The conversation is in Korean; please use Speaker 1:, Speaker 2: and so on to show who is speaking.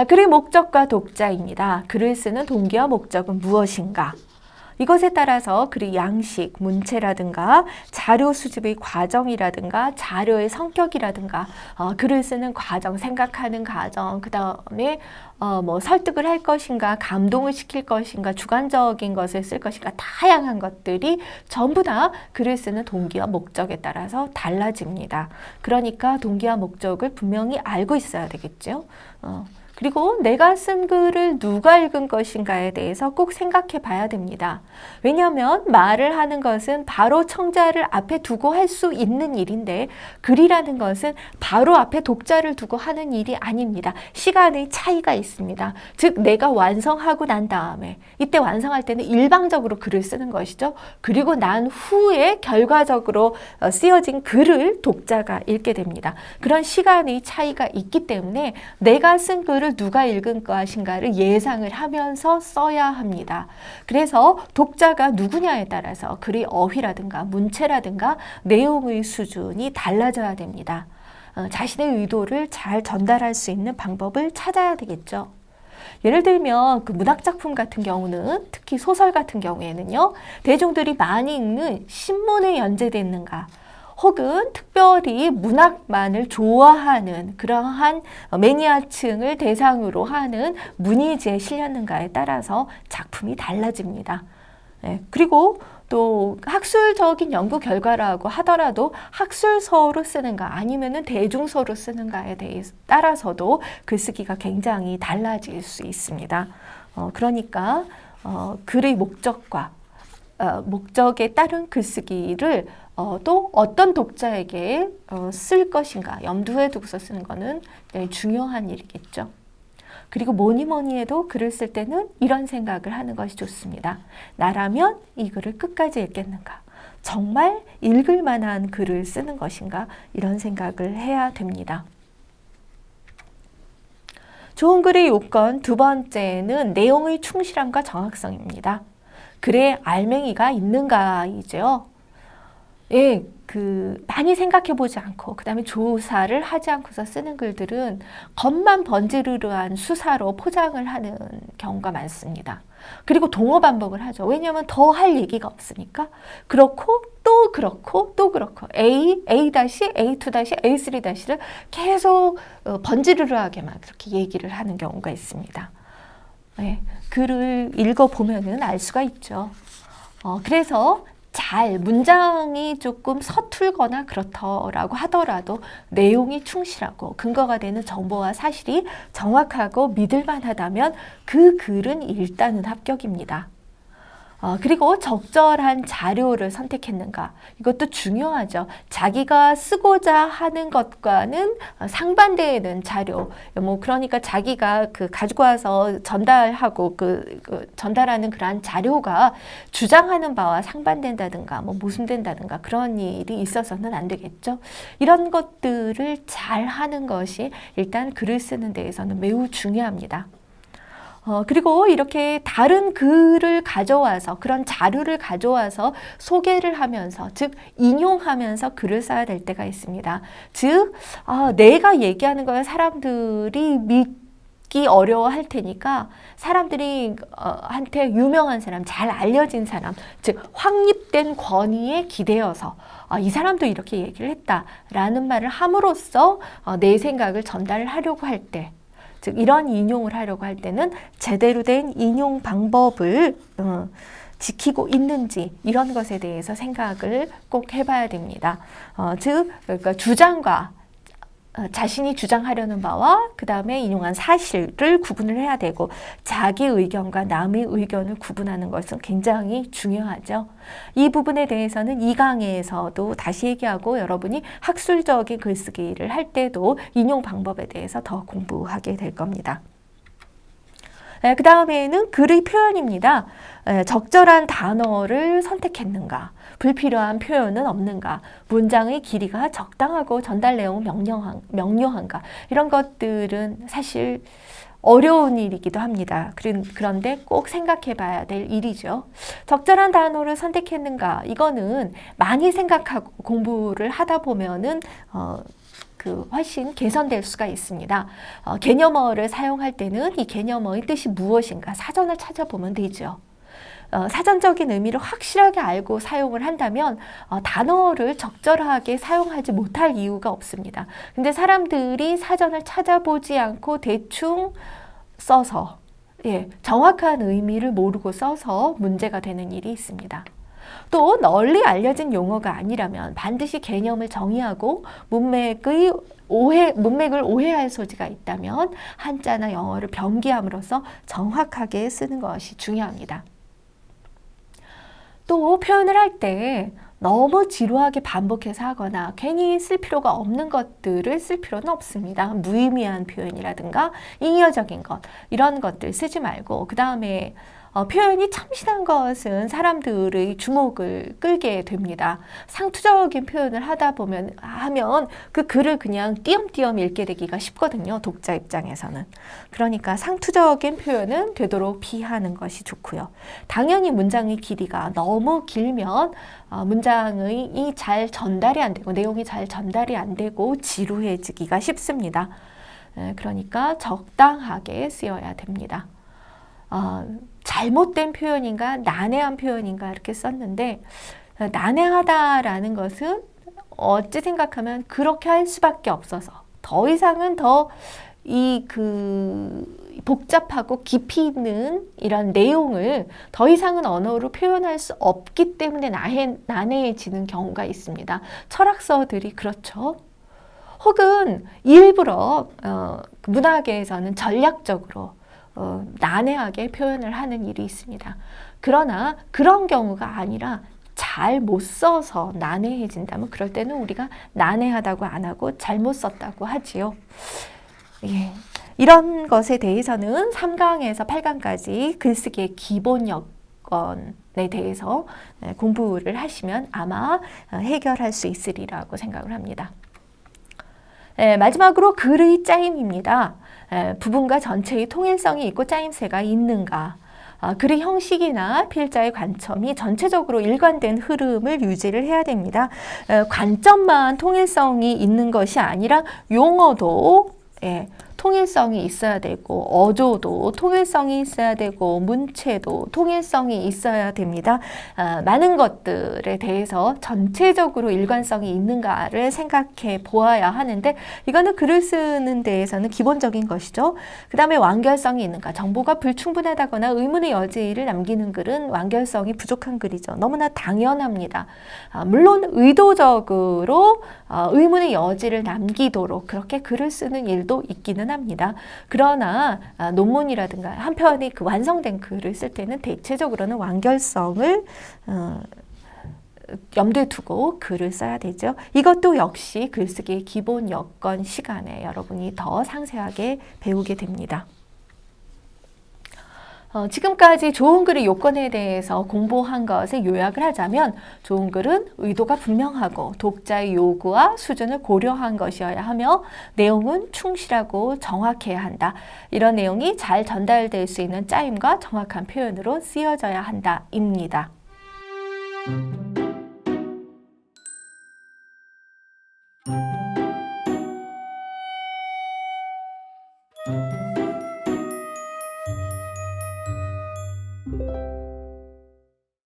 Speaker 1: 글의 목적과 독자입니다. 글을 쓰는 동기와 목적은 무엇인가? 이것에 따라서 글의 양식, 문체라든가 자료 수집의 과정이라든가 자료의 성격이라든가 글을 쓰는 과정, 생각하는 과정, 그 다음에 뭐 설득을 할 것인가, 감동을 시킬 것인가, 주관적인 것을 쓸 것인가, 다양한 것들이 전부 다 글을 쓰는 동기와 목적에 따라서 달라집니다. 그러니까 동기와 목적을 분명히 알고 있어야 되겠죠. 그리고 내가 쓴 글을 누가 읽은 것인가에 대해서 꼭 생각해 봐야 됩니다. 왜냐하면 말을 하는 것은 바로 청자를 앞에 두고 할 수 있는 일인데 글이라는 것은 바로 앞에 독자를 두고 하는 일이 아닙니다. 시간의 차이가 있습니다. 즉 내가 완성하고 난 다음에 이때 완성할 때는 일방적으로 글을 쓰는 것이죠. 그리고 난 후에 결과적으로 쓰여진 글을 독자가 읽게 됩니다. 그런 시간의 차이가 있기 때문에 내가 쓴 글을 누가 읽은 것인가를 예상을 하면서 써야 합니다. 그래서 독자가 누구냐에 따라서 글의 어휘라든가 문체라든가 내용의 수준이 달라져야 됩니다. 자신의 의도를 잘 전달할 수 있는 방법을 찾아야 되겠죠. 예를 들면 그 문학작품 같은 경우는, 특히 소설 같은 경우에는요, 대중들이 많이 읽는 신문에 연재됐는가, 혹은 특별히 문학만을 좋아하는 그러한 매니아층을 대상으로 하는 문의지에 실렸는가에 따라서 작품이 달라집니다. 그리고 또 학술적인 연구 결과라고 하더라도 학술서로 쓰는가 아니면은 대중서로 쓰는가에 따라서도 글쓰기가 굉장히 달라질 수 있습니다. 그러니까 글의 목적과 목적에 따른 글쓰기를 또 어떤 독자에게 쓸 것인가 염두에 두고서 쓰는 것은 중요한 일이겠죠. 그리고 뭐니 해도 글을 쓸 때는 이런 생각을 하는 것이 좋습니다. 나라면 이 글을 끝까지 읽겠는가? 정말 읽을 만한 글을 쓰는 것인가? 이런 생각을 해야 됩니다. 좋은 글의 요건 두 번째는 내용의 충실함과 정확성입니다. 글에 알맹이가 있는가이죠. 예, 많이 생각해 보지 않고 그다음에 조사를 하지 않고서 쓰는 글들은 겉만 번지르르한 수사로 포장을 하는 경우가 많습니다. 그리고 동어 반복을 하죠. 왜냐하면 더 할 얘기가 없으니까. 그렇고 또 그렇고 또 그렇고 A, A-A2-, A3-를 계속 번지르르하게만 그렇게 얘기를 하는 경우가 있습니다. 예, 글을 읽어보면은 알 수가 있죠. 그래서 문장이 조금 서툴거나 그렇더라고 하더라도 내용이 충실하고 근거가 되는 정보와 사실이 정확하고 믿을만하다면 그 글은 일단은 합격입니다. 그리고 적절한 자료를 선택했는가, 이것도 중요하죠. 자기가 쓰고자 하는 것과는 상반되는 자료, 그러니까 자기가 가지고 와서 전달하고 전달하는 그러한 자료가 주장하는 바와 상반된다든가 모순된다든가 그런 일이 있어서는 안 되겠죠. 이런 것들을 잘 하는 것이 일단 글을 쓰는 데에서는 매우 중요합니다. 그리고 이렇게 다른 글을 가져와서 그런 자료를 가져와서 소개를 하면서 즉 인용하면서 글을 써야 될 때가 있습니다. 즉 내가 얘기하는 걸 사람들이 믿기 어려워할 테니까 사람들이 한테 유명한 사람, 잘 알려진 사람, 즉 확립된 권위에 기대어서 이 사람도 이렇게 얘기를 했다라는 말을 함으로써 내 생각을 전달을 하려고 할 때, 즉 이런 인용을 하려고 할 때는 제대로 된 인용 방법을 지키고 있는지 이런 것에 대해서 생각을 꼭 해봐야 됩니다. 그러니까 주장과 자신이 주장하려는 바와 그 다음에 인용한 사실을 구분을 해야 되고 자기 의견과 남의 의견을 구분하는 것은 굉장히 중요하죠. 이 부분에 대해서는 이 강의에서도 다시 얘기하고 여러분이 학술적인 글쓰기를 할 때도 인용 방법에 대해서 더 공부하게 될 겁니다. 그 다음에는 글의 표현입니다. 적절한 단어를 선택했는가, 불필요한 표현은 없는가, 문장의 길이가 적당하고 전달 내용은 명료한가, 이런 것들은 사실 어려운 일이기도 합니다. 그런데 꼭 생각해 봐야 될 일이죠. 적절한 단어를 선택했는가, 이거는 많이 생각하고 공부를 하다 보면은 훨씬 개선될 수가 있습니다. 개념어를 사용할 때는 이 개념어의 뜻이 무엇인가 사전을 찾아보면 되죠. 사전적인 의미를 확실하게 알고 사용을 한다면 단어를 적절하게 사용하지 못할 이유가 없습니다. 근데 사람들이 사전을 찾아보지 않고 대충 써서 정확한 의미를 모르고 써서 문제가 되는 일이 있습니다. 또 널리 알려진 용어가 아니라면 반드시 개념을 정의하고 문맥을 오해할 소지가 있다면 한자나 영어를 병기함으로써 정확하게 쓰는 것이 중요합니다. 또 표현을 할 때 너무 지루하게 반복해서 하거나 괜히 쓸 필요가 없는 것들을 쓸 필요는 없습니다. 무의미한 표현이라든가 잉여적인 것 이런 것들 쓰지 말고 그 다음에 표현이 참신한 것은 사람들의 주목을 끌게 됩니다. 상투적인 표현을 하면 그 글을 그냥 띄엄띄엄 읽게 되기가 쉽거든요. 독자 입장에서는. 그러니까 상투적인 표현은 되도록 피하는 것이 좋고요. 당연히 문장의 길이가 너무 길면 문장이 잘 전달이 안 되고 내용이 잘 전달이 안 되고 지루해지기가 쉽습니다. 그러니까 적당하게 쓰여야 됩니다. 잘못된 표현인가 난해한 표현인가 이렇게 썼는데 난해하다라는 것은 어찌 생각하면 그렇게 할 수밖에 없어서 더 이상은 복잡하고 깊이 있는 이런 내용을 더 이상은 언어로 표현할 수 없기 때문에 난해해지는 경우가 있습니다. 철학서들이 그렇죠. 혹은 일부러 문학에서는 전략적으로 난해하게 표현을 하는 일이 있습니다. 그러나 그런 경우가 아니라 잘 못 써서 난해해진다면 그럴 때는 우리가 난해하다고 안 하고 잘못 썼다고 하지요. 이런 것에 대해서는 3강에서 8강까지 글쓰기의 기본 여건에 대해서 공부를 하시면 아마 해결할 수 있으리라고 생각을 합니다. 마지막으로 글의 짜임입니다. 부분과 전체의 통일성이 있고 짜임새가 있는가. 글의 형식이나 필자의 관점이 전체적으로 일관된 흐름을 유지를 해야 됩니다. 관점만 통일성이 있는 것이 아니라 용어도 통일성이 있어야 되고 어조도 통일성이 있어야 되고 문체도 통일성이 있어야 됩니다. 많은 것들에 대해서 전체적으로 일관성이 있는가를 생각해 보아야 하는데 이거는 글을 쓰는 데에서는 기본적인 것이죠. 그 다음에 완결성이 있는가. 정보가 불충분하다거나 의문의 여지를 남기는 글은 완결성이 부족한 글이죠. 너무나 당연합니다. 물론 의도적으로 의문의 여지를 남기도록 그렇게 글을 쓰는 일도 있기는 합니다. 그러나 논문이라든가 한 편이 완성된 글을 쓸 때는 대체적으로는 완결성을 염두에 두고 글을 써야 되죠. 이것도 역시 글쓰기의 기본 여건 시간에 여러분이 더 상세하게 배우게 됩니다. 지금까지 좋은 글의 요건에 대해서 공부한 것을 요약을 하자면 좋은 글은 의도가 분명하고 독자의 요구와 수준을 고려한 것이어야 하며 내용은 충실하고 정확해야 한다. 이런 내용이 잘 전달될 수 있는 짜임과 정확한 표현으로 쓰여져야 한다입니다.